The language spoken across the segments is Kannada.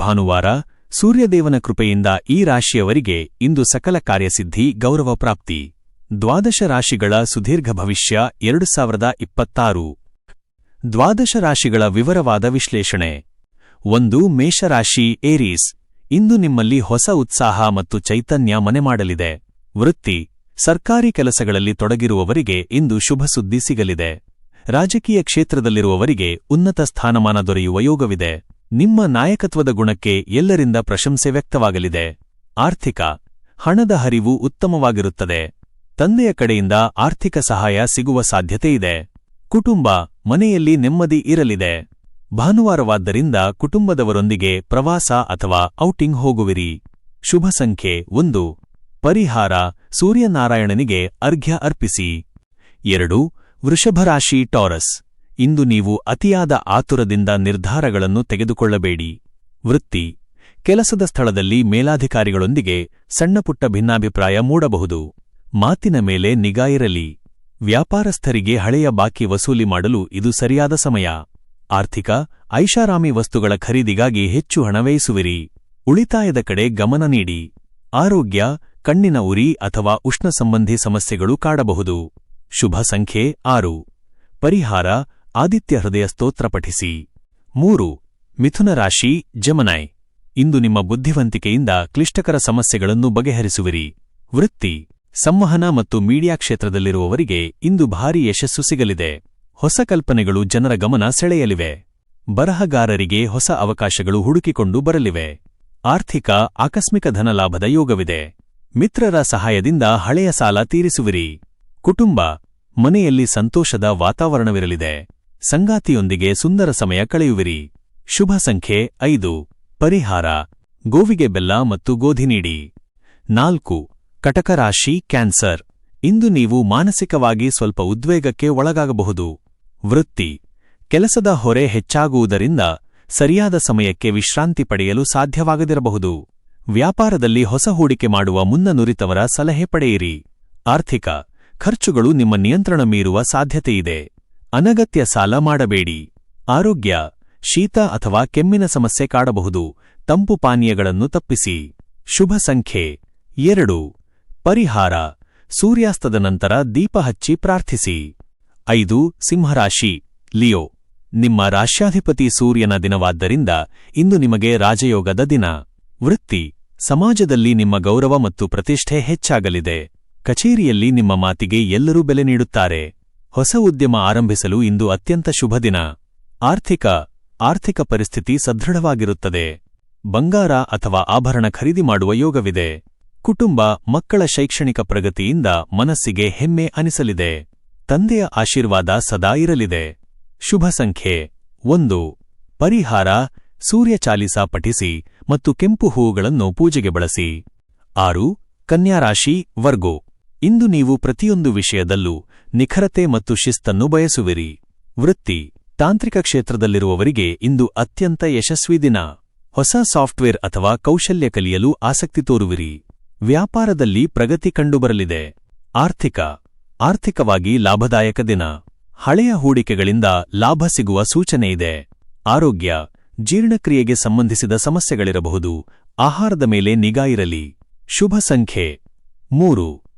ಭಾನುವಾರ ಸೂರ್ಯದೇವನ ಕೃಪೆಯಿಂದ ಈ ರಾಶಿಯವರಿಗೆ ಇಂದು ಸಕಲ ಕಾರ್ಯಸಿದ್ಧಿ ಗೌರವ ಪ್ರಾಪ್ತಿ. ದ್ವಾದಶ ರಾಶಿಗಳ ಸುದೀರ್ಘ ಭವಿಷ್ಯ 2026. ದ್ವಾದಶ ರಾಶಿಗಳ ವಿವರವಾದ ವಿಶ್ಲೇಷಣೆ. 1. ಮೇಷರಾಶಿ ಏರೀಸ್. ಇಂದು ನಿಮ್ಮಲ್ಲಿ ಹೊಸ ಉತ್ಸಾಹ ಮತ್ತು ಚೈತನ್ಯ ಮನೆಮಾಡಲಿದೆ. ವೃತ್ತಿ, ಸರ್ಕಾರಿ ಕೆಲಸಗಳಲ್ಲಿ ತೊಡಗಿರುವವರಿಗೆ ಇಂದು ಶುಭ ಸುದ್ದಿ ಸಿಗಲಿದೆ. ರಾಜಕೀಯ ಕ್ಷೇತ್ರದಲ್ಲಿರುವವರಿಗೆ ಉನ್ನತ ಸ್ಥಾನಮಾನ ದೊರೆಯುವ ಯೋಗವಿದೆ. ನಿಮ್ಮ ನಾಯಕತ್ವದ ಗುಣಕ್ಕೆ ಎಲ್ಲರಿಂದ ಪ್ರಶಂಸೆ ವ್ಯಕ್ತವಾಗಲಿದೆ. ಆರ್ಥಿಕ, ಹಣದ ಹರಿವು ಉತ್ತಮವಾಗಿರುತ್ತದೆ. ತಂದೆಯ ಕಡೆಯಿಂದ ಆರ್ಥಿಕ ಸಹಾಯ ಸಿಗುವ ಸಾಧ್ಯತೆಯಿದೆ. ಕುಟುಂಬ, ಮನೆಯಲ್ಲಿ ನೆಮ್ಮದಿ ಇರಲಿದೆ. ಭಾನುವಾರವಾದ್ದರಿಂದ ಕುಟುಂಬದವರೊಂದಿಗೆ ಪ್ರವಾಸ ಅಥವಾ ಔಟಿಂಗ್ ಹೋಗುವಿರಿ. ಶುಭ ಸಂಖ್ಯೆ 1. ಪರಿಹಾರ, ಸೂರ್ಯನಾರಾಯಣನಿಗೆ ಅರ್ಘ್ಯ ಅರ್ಪಿಸಿ. 2. ವೃಷಭರಾಶಿ ಟಾರಸ್. ಇಂದು ನೀವು ಅತಿಯಾದ ಆತುರದಿಂದ ನಿರ್ಧಾರಗಳನ್ನು ತೆಗೆದುಕೊಳ್ಳಬೇಡಿ. ವೃತ್ತಿ, ಕೆಲಸದ ಸ್ಥಳದಲ್ಲಿ ಮೇಲಾಧಿಕಾರಿಗಳೊಂದಿಗೆ ಸಣ್ಣಪುಟ್ಟ ಭಿನ್ನಾಭಿಪ್ರಾಯ ಮೂಡಬಹುದು. ಮಾತಿನ ಮೇಲೆ ನಿಗಾ ಇರಲಿ. ವ್ಯಾಪಾರಸ್ಥರಿಗೆ ಹಳೆಯ ಬಾಕಿ ವಸೂಲಿ ಮಾಡಲು ಇದು ಸರಿಯಾದ ಸಮಯ. ಆರ್ಥಿಕ, ಐಷಾರಾಮಿ ವಸ್ತುಗಳ ಖರೀದಿಗಾಗಿ ಹೆಚ್ಚು ಹಣ ವ್ಯಯಿಸುವಿರಿ. ಉಳಿತಾಯದ ಕಡೆ ಗಮನ ನೀಡಿ. ಆರೋಗ್ಯ, ಕಣ್ಣಿನ ಉರಿ ಅಥವಾ ಉಷ್ಣ ಸಂಬಂಧಿ ಸಮಸ್ಯೆಗಳು ಕಾಡಬಹುದು. ಶುಭ ಸಂಖ್ಯೆ 6. ಪರಿಹಾರ, ಆದಿತ್ಯ ಹೃದಯ ಸ್ತೋತ್ರ ಪಠಿಸಿ. 3. ಮಿಥುನ ರಾಶಿ ಜೆಮಿನೈ. ಇಂದು ನಿಮ್ಮ ಬುದ್ಧಿವಂತಿಕೆಯಿಂದ ಕ್ಲಿಷ್ಟಕರ ಸಮಸ್ಯೆಗಳನ್ನು ಬಗೆಹರಿಸುವಿರಿ. ವೃತ್ತಿ, ಸಂವಹನ ಮತ್ತು ಮೀಡಿಯಾ ಕ್ಷೇತ್ರದಲ್ಲಿರುವವರಿಗೆ ಇಂದು ಭಾರೀ ಯಶಸ್ಸು ಸಿಗಲಿದೆ. ಹೊಸ ಕಲ್ಪನೆಗಳು ಜನರ ಗಮನ ಸೆಳೆಯಲಿವೆ. ಬರಹಗಾರರಿಗೆ ಹೊಸ ಅವಕಾಶಗಳು ಹುಡುಕಿಕೊಂಡು ಬರಲಿವೆ. ಆರ್ಥಿಕ, ಆಕಸ್ಮಿಕ ಧನಲಾಭದ ಯೋಗವಿದೆ. ಮಿತ್ರರ ಸಹಾಯದಿಂದ ಹಳೆಯ ಸಾಲ ತೀರಿಸುವಿರಿ. ಕುಟುಂಬ, ಮನೆಯಲ್ಲಿ ಸಂತೋಷದ ವಾತಾವರಣವಿರಲಿದೆ. ಸಂಗಾತಿಯೊಂದಿಗೆ ಸುಂದರ ಸಮಯ ಕಳೆಯುವಿರಿ. ಶುಭ ಸಂಖ್ಯೆ 5. ಪರಿಹಾರ, ಗೋವಿಗೆ ಬೆಲ್ಲ ಮತ್ತು ಗೋಧಿ ನೀಡಿ. 4. ಕಟಕ ರಾಶಿ ಕ್ಯಾನ್ಸರ್. ಇಂದು ನೀವು ಮಾನಸಿಕವಾಗಿ ಸ್ವಲ್ಪ ಉದ್ವೇಗಕ್ಕೆ ಒಳಗಾಗಬಹುದು. ವೃತ್ತಿ, ಕೆಲಸದ ಹೊರೆ ಹೆಚ್ಚಾಗುವುದರಿಂದ ಸರಿಯಾದ ಸಮಯಕ್ಕೆ ವಿಶ್ರಾಂತಿ ಪಡೆಯಲು ಸಾಧ್ಯವಾಗದಿರಬಹುದು. ವ್ಯಾಪಾರದಲ್ಲಿ ಹೊಸ ಹೂಡಿಕೆ ಮಾಡುವ ಮುನ್ನ ನುರಿತವರ ಸಲಹೆ ಪಡೆಯಿರಿ. ಆರ್ಥಿಕ, ಖರ್ಚುಗಳು ನಿಮ್ಮ ನಿಯಂತ್ರಣ ಮೀರುವ ಸಾಧ್ಯತೆಯಿದೆ. ಅನಗತ್ಯ ಸಾಲ ಮಾಡಬೇಡಿ. ಆರೋಗ್ಯ, ಶೀತ ಅಥವಾ ಕೆಮ್ಮಿನ ಸಮಸ್ಯೆ ಕಾಡಬಹುದು. ತಂಪು ಪಾನೀಯಗಳನ್ನು ತಪ್ಪಿಸಿ. ಶುಭ ಸಂಖ್ಯೆ 2. ಪರಿಹಾರ, ಸೂರ್ಯಾಸ್ತದ ನಂತರ ದೀಪ ಹಚ್ಚಿ ಪ್ರಾರ್ಥಿಸಿ. 5. ಸಿಂಹರಾಶಿ ಲಿಯೋ. ನಿಮ್ಮ ರಾಶ್ಯಾಧಿಪತಿ ಸೂರ್ಯನ ದಿನವಾದ್ದರಿಂದ ಇಂದು ನಿಮಗೆ ರಾಜಯೋಗದ ದಿನ. ವೃತ್ತಿ, ಸಮಾಜದಲ್ಲಿ ನಿಮ್ಮ ಗೌರವ ಮತ್ತು ಪ್ರತಿಷ್ಠೆ ಹೆಚ್ಚಾಗಲಿದೆ. ಕಚೇರಿಯಲ್ಲಿ ನಿಮ್ಮ ಮಾತಿಗೆ ಎಲ್ಲರೂ ಬೆಲೆ ನೀಡುತ್ತಾರೆ. ಹೊಸ ಉದ್ಯಮ ಆರಂಭಿಸಲು ಇಂದು ಅತ್ಯಂತ ಶುಭ ದಿನ. ಆರ್ಥಿಕ ಪರಿಸ್ಥಿತಿ ಸದೃಢವಾಗಿರುತ್ತದೆ. ಬಂಗಾರ ಅಥವಾ ಆಭರಣ ಖರೀದಿ ಮಾಡುವ ಯೋಗವಿದೆ. ಕುಟುಂಬ, ಮಕ್ಕಳ ಶೈಕ್ಷಣಿಕ ಪ್ರಗತಿಯಿಂದ ಮನಸ್ಸಿಗೆ ಹೆಮ್ಮೆ ಅನಿಸಲಿದೆ. ತಂದೆಯ ಆಶೀರ್ವಾದ ಸದಾ ಇರಲಿದೆ. ಶುಭ ಸಂಖ್ಯೆ 1. ಪರಿಹಾರ, ಸೂರ್ಯ ಚಾಲಿಸ ಪಠಿಸಿ ಮತ್ತು ಕೆಂಪು ಹೂವುಗಳನ್ನು ಪೂಜೆಗೆ ಬಳಸಿ. 6. ಕನ್ಯಾರಾಶಿ ವರ್ಗೋ. ಇಂದು ನೀವು ಪ್ರತಿಯೊಂದು ವಿಷಯದಲ್ಲೂ ನಿಖರತೆ ಮತ್ತು ಶಿಸ್ತನ್ನು ಬಯಸುವಿರಿ. ವೃತ್ತಿ, ತಾಂತ್ರಿಕ ಕ್ಷೇತ್ರದಲ್ಲಿರುವವರಿಗೆ ಇಂದು ಅತ್ಯಂತ ಯಶಸ್ವಿ ದಿನ. ಹೊಸ ಸಾಫ್ಟ್ವೇರ್ ಅಥವಾ ಕೌಶಲ್ಯ ಕಲಿಯಲು ಆಸಕ್ತಿ ತೋರುವಿರಿ. ವ್ಯಾಪಾರದಲ್ಲಿ ಪ್ರಗತಿ ಕಂಡುಬರಲಿದೆ. ಆರ್ಥಿಕವಾಗಿ ಲಾಭದಾಯಕ ದಿನ. ಹಳೆಯ ಹೂಡಿಕೆಗಳಿಂದ ಲಾಭ ಸಿಗುವ ಸೂಚನೆಯಿದೆ. ಆರೋಗ್ಯ, ಜೀರ್ಣಕ್ರಿಯೆಗೆ ಸಂಬಂಧಿಸಿದ ಸಮಸ್ಯೆಗಳಿರಬಹುದು. ಆಹಾರದ ಮೇಲೆ ನಿಗಾ ಇರಲಿ. ಶುಭ ಸಂಖ್ಯೆ 3.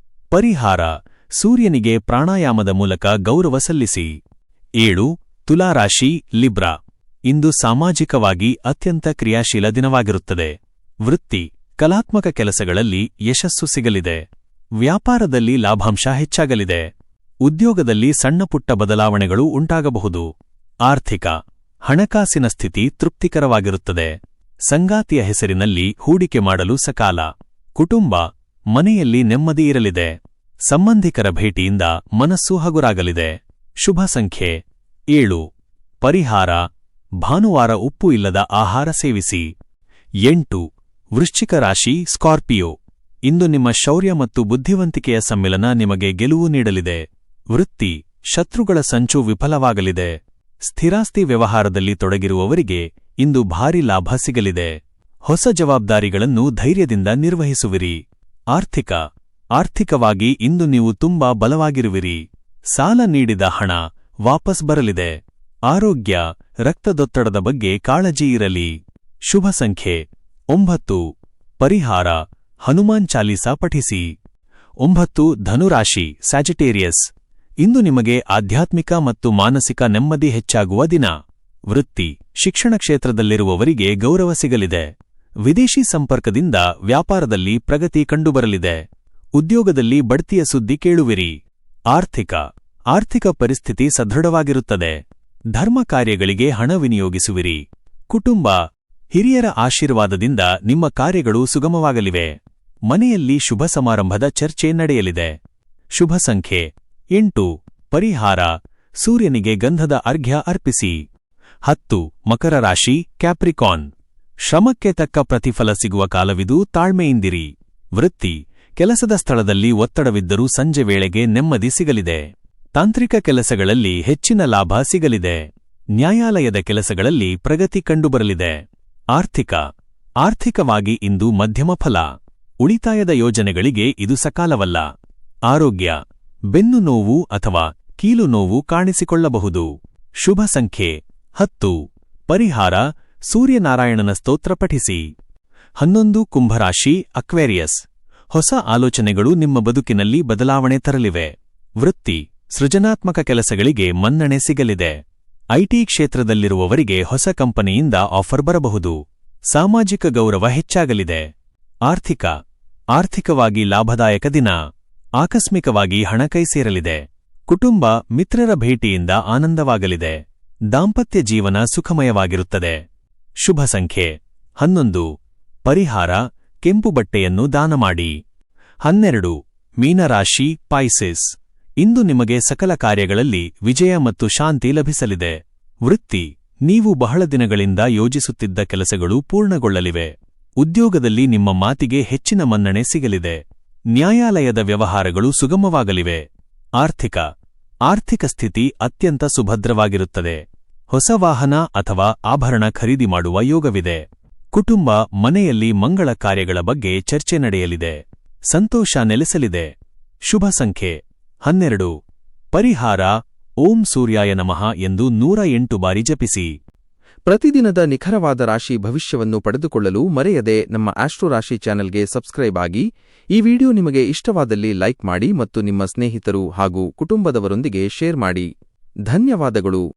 ಪರಿಹಾರ, ಸೂರ್ಯನಿಗೆ ಪ್ರಾಣಾಯಾಮದ ಮೂಲಕ ಗೌರವ ಸಲ್ಲಿಸಿ. 7. ತುಲಾರಾಶಿ ಲಿಬ್ರಾ. ಇಂದು ಸಾಮಾಜಿಕವಾಗಿ ಅತ್ಯಂತ ಕ್ರಿಯಾಶೀಲ ದಿನವಾಗಿರುತ್ತದೆ. ವೃತ್ತಿ, ಕಲಾತ್ಮಕ ಕೆಲಸಗಳಲ್ಲಿ ಯಶಸ್ಸು ಸಿಗಲಿದೆ. ವ್ಯಾಪಾರದಲ್ಲಿ ಲಾಭಾಂಶ ಹೆಚ್ಚಾಗಲಿದೆ. ಉದ್ಯೋಗದಲ್ಲಿ ಸಣ್ಣಪುಟ್ಟ ಬದಲಾವಣೆಗಳು ಉಂಟಾಗಬಹುದು. ಆರ್ಥಿಕ, ಹಣಕಾಸಿನ ಸ್ಥಿತಿ ತೃಪ್ತಿಕರವಾಗಿರುತ್ತದೆ. ಸಂಗಾತಿಯ ಹೆಸರಿನಲ್ಲಿ ಹೂಡಿಕೆ ಮಾಡಲು ಸಕಾಲ. ಕುಟುಂಬ, ಮನೆಯಲ್ಲಿ ನೆಮ್ಮದಿ ಇರಲಿದೆ. ಸಂಬಂಧಿಕರ ಭೇಟಿಯಿಂದ ಮನಸ್ಸು ಹಗುರಾಗಲಿದೆ. ಶುಭ ಸಂಖ್ಯೆ 7. ಪರಿಹಾರ, ಭಾನುವಾರ ಉಪ್ಪು ಇಲ್ಲದ ಆಹಾರ ಸೇವಿಸಿ. 8. ವೃಶ್ಚಿಕ ರಾಶಿ ಸ್ಕಾರ್ಪಿಯೋ. ಇಂದು ನಿಮ್ಮ ಶೌರ್ಯ ಮತ್ತು ಬುದ್ಧಿವಂತಿಕೆಯ ಸಮ್ಮಿಲನ ನಿಮಗೆ ಗೆಲುವು ನೀಡಲಿದೆ. ವೃತ್ತಿ, ಶತ್ರುಗಳ ಸಂಚು ವಿಫಲವಾಗಲಿದೆ. ಸ್ಥಿರಾಸ್ತಿ ವ್ಯವಹಾರದಲ್ಲಿ ತೊಡಗಿರುವವರಿಗೆ ಇಂದು ಭಾರೀ ಲಾಭ ಸಿಗಲಿದೆ. ಹೊಸ ಜವಾಬ್ದಾರಿಗಳನ್ನು ಧೈರ್ಯದಿಂದ ನಿರ್ವಹಿಸುವಿರಿ. ಆರ್ಥಿಕವಾಗಿ ಇಂದು ನೀವು ತುಂಬಾ ಬಲವಾಗಿರುವಿರಿ. ಸಾಲ ನೀಡಿದ ಹಣ ವಾಪಸ್ ಬರಲಿದೆ. ಆರೋಗ್ಯ, ರಕ್ತದೊತ್ತಡದ ಬಗ್ಗೆ ಕಾಳಜಿ ಇರಲಿ. ಶುಭ ಸಂಖ್ಯೆ 9 ಪರಿಹಾರ ಹನುಮಾನ್ ಚಾಲೀಸಾ ಪಠಿಸಿ 9 ಧನುರಾಶಿ ಸ್ಯಾಜಿಟೇರಿಯಸ್ ಇಂದು ನಿಮಗೆ ಆಧ್ಯಾತ್ಮಿಕ ಮತ್ತು ಮಾನಸಿಕ ನೆಮ್ಮದಿ ಹೆಚ್ಚಾಗುವ ದಿನ ವೃತ್ತಿ ಶಿಕ್ಷಣ ಕ್ಷೇತ್ರದಲ್ಲಿರುವವರಿಗೆ ಗೌರವ ಸಿಗಲಿದೆ ವಿದೇಶಿ ಸಂಪರ್ಕದಿಂದ ವ್ಯಾಪಾರದಲ್ಲಿ ಪ್ರಗತಿ ಕಂಡುಬರಲಿದೆ ಉದ್ಯೋಗದಲ್ಲಿ ಬಡ್ತಿಯ ಸುದ್ದಿ ಕೇಳುವಿರಿ ಆರ್ಥಿಕ ಪರಿಸ್ಥಿತಿ ಸದೃಢವಾಗಿರುತ್ತದೆ ಧರ್ಮ ಕಾರ್ಯಗಳಿಗೆ ಹಣ ವಿನಿಯೋಗಿಸುವಿರಿ ಕುಟುಂಬ ಹಿರಿಯರ ಆಶೀರ್ವಾದದಿಂದ ನಿಮ್ಮ ಕಾರ್ಯಗಳು ಸುಗಮವಾಗಲಿವೆ ಮನೆಯಲ್ಲಿ ಶುಭ ಸಮಾರಂಭದ ಚರ್ಚೆ ನಡೆಯಲಿದೆ ಶುಭ ಸಂಖ್ಯೆ 8 ಪರಿಹಾರ ಸೂರ್ಯನಿಗೆ ಗಂಧದ ಅರ್ಘ್ಯ ಅರ್ಪಿಸಿ 10 ಮಕರ ರಾಶಿ ಕ್ಯಾಪ್ರಿಕಾನ್ ಶ್ರಮಕ್ಕೆ ತಕ್ಕ ಪ್ರತಿಫಲ ಸಿಗುವ ಕಾಲವಿದು ತಾಳ್ಮೆಯಿಂದಿರಿ ವೃತ್ತಿ ಕೆಲಸದ ಸ್ಥಳದಲ್ಲಿ ಒತ್ತಡವಿದ್ದರೂ ಸಂಜೆ ವೇಳೆಗೆ ನೆಮ್ಮದಿ ಸಿಗಲಿದೆ ತಾಂತ್ರಿಕ ಕೆಲಸಗಳಲ್ಲಿ ಹೆಚ್ಚಿನ ಲಾಭ ಸಿಗಲಿದೆ ನ್ಯಾಯಾಲಯದ ಕೆಲಸಗಳಲ್ಲಿ ಪ್ರಗತಿ ಕಂಡುಬರಲಿದೆ ಆರ್ಥಿಕವಾಗಿ ಇಂದು ಮಧ್ಯಮ ಫಲ ಉಳಿತಾಯದ ಯೋಜನೆಗಳಿಗೆ ಇದು ಸಕಾಲವಲ್ಲ ಆರೋಗ್ಯ ಬೆನ್ನು ನೋವು ಅಥವಾ ಕೀಲು ನೋವು ಕಾಣಿಸಿಕೊಳ್ಳಬಹುದು ಶುಭ ಸಂಖ್ಯೆ 10 ಪರಿಹಾರ ಸೂರ್ಯನಾರಾಯಣನ ಸ್ತೋತ್ರ ಪಠಿಸಿ 11 ಕುಂಭರಾಶಿ ಅಕ್ವೇರಿಯಸ್ ಹೊಸ ಆಲೋಚನೆಗಳು ನಿಮ್ಮ ಬದುಕಿನಲ್ಲಿ ಬದಲಾವಣೆ ತರಲಿವೆ ವೃತ್ತಿ ಸೃಜನಾತ್ಮಕ ಕೆಲಸಗಳಿಗೆ ಮನ್ನಣೆ ಸಿಗಲಿದೆ ಐಟಿ ಕ್ಷೇತ್ರದಲ್ಲಿರುವವರಿಗೆ ಹೊಸ ಕಂಪನಿಯಿಂದ ಆಫರ್ ಬರಬಹುದು ಸಾಮಾಜಿಕ ಗೌರವ ಹೆಚ್ಚಾಗಲಿದೆ ಆರ್ಥಿಕವಾಗಿ ಲಾಭದಾಯಕ ದಿನ ಆಕಸ್ಮಿಕವಾಗಿ ಹಣ ಕೈ ಸೇರಲಿದೆ ಕುಟುಂಬ ಮಿತ್ರರ ಭೇಟಿಯಿಂದ ಆನಂದವಾಗಲಿದೆ ದಾಂಪತ್ಯ ಜೀವನ ಸುಖಮಯವಾಗಿರುತ್ತದೆ ಶುಭ ಸಂಖ್ಯೆ 11 ಪರಿಹಾರ ಕೆಂಪು ಬಟ್ಟೆಯನ್ನು ದಾನ ಮಾಡಿ 12 ಮೀನರಾಶಿ ಪಾಯ್ಸಿಸ್ ಇಂದು ನಿಮಗೆ ಸಕಲ ಕಾರ್ಯಗಳಲ್ಲಿ ವಿಜಯ ಮತ್ತು ಶಾಂತಿ ಲಭಿಸಲಿದೆ ವೃತ್ತಿ ನೀವು ಬಹಳ ದಿನಗಳಿಂದ ಯೋಜಿಸುತ್ತಿದ್ದ ಕೆಲಸಗಳು ಪೂರ್ಣಗೊಳ್ಳಲಿವೆ ಉದ್ಯೋಗದಲ್ಲಿ ನಿಮ್ಮ ಮಾತಿಗೆ ಹೆಚ್ಚಿನ ಮನ್ನಣೆ ಸಿಗಲಿದೆ ನ್ಯಾಯಾಲಯದ ವ್ಯವಹಾರಗಳು ಸುಗಮವಾಗಲಿವೆ ಆರ್ಥಿಕ ಸ್ಥಿತಿ ಅತ್ಯಂತ ಸುಭದ್ರವಾಗಿರುತ್ತದೆ ಹೊಸ ವಾಹನ ಅಥವಾ ಆಭರಣ ಖರೀದಿ ಮಾಡುವ ಯೋಗವಿದೆ ಕುಟುಂಬ ಮನೆಯಲ್ಲಿ ಮಂಗಳ ಕಾರ್ಯಗಳ ಬಗ್ಗೆ ಚರ್ಚೆ ನಡೆಯಲಿದೆ ಸಂತೋಷ ನೆಲೆಸಲಿದೆ ಶುಭ ಸಂಖ್ಯೆ 12 ಪರಿಹಾರ ಓಂ ಸೂರ್ಯಾಯ ನಮಃ ಎಂದು 108 ಬಾರಿ ಜಪಿಸಿ ಪ್ರತಿದಿನದ ನಿಖರವಾದ ರಾಶಿ ಭವಿಷ್ಯವನ್ನು ಪಡೆದುಕೊಳ್ಳಲು ಮರೆಯದೆ ನಮ್ಮ ಆಸ್ಟ್ರೋ ರಾಶಿ ಚಾನೆಲ್ಗೆ ಸಬ್ಸ್ಕ್ರೈಬ್ ಆಗಿ ಈ ವಿಡಿಯೋ ನಿಮಗೆ ಇಷ್ಟವಾದಲ್ಲಿ ಲೈಕ್ ಮಾಡಿ ಮತ್ತು ನಿಮ್ಮ ಸ್ನೇಹಿತರು ಹಾಗೂ ಕುಟುಂಬದವರೊಂದಿಗೆ ಶೇರ್ ಮಾಡಿ ಧನ್ಯವಾದಗಳು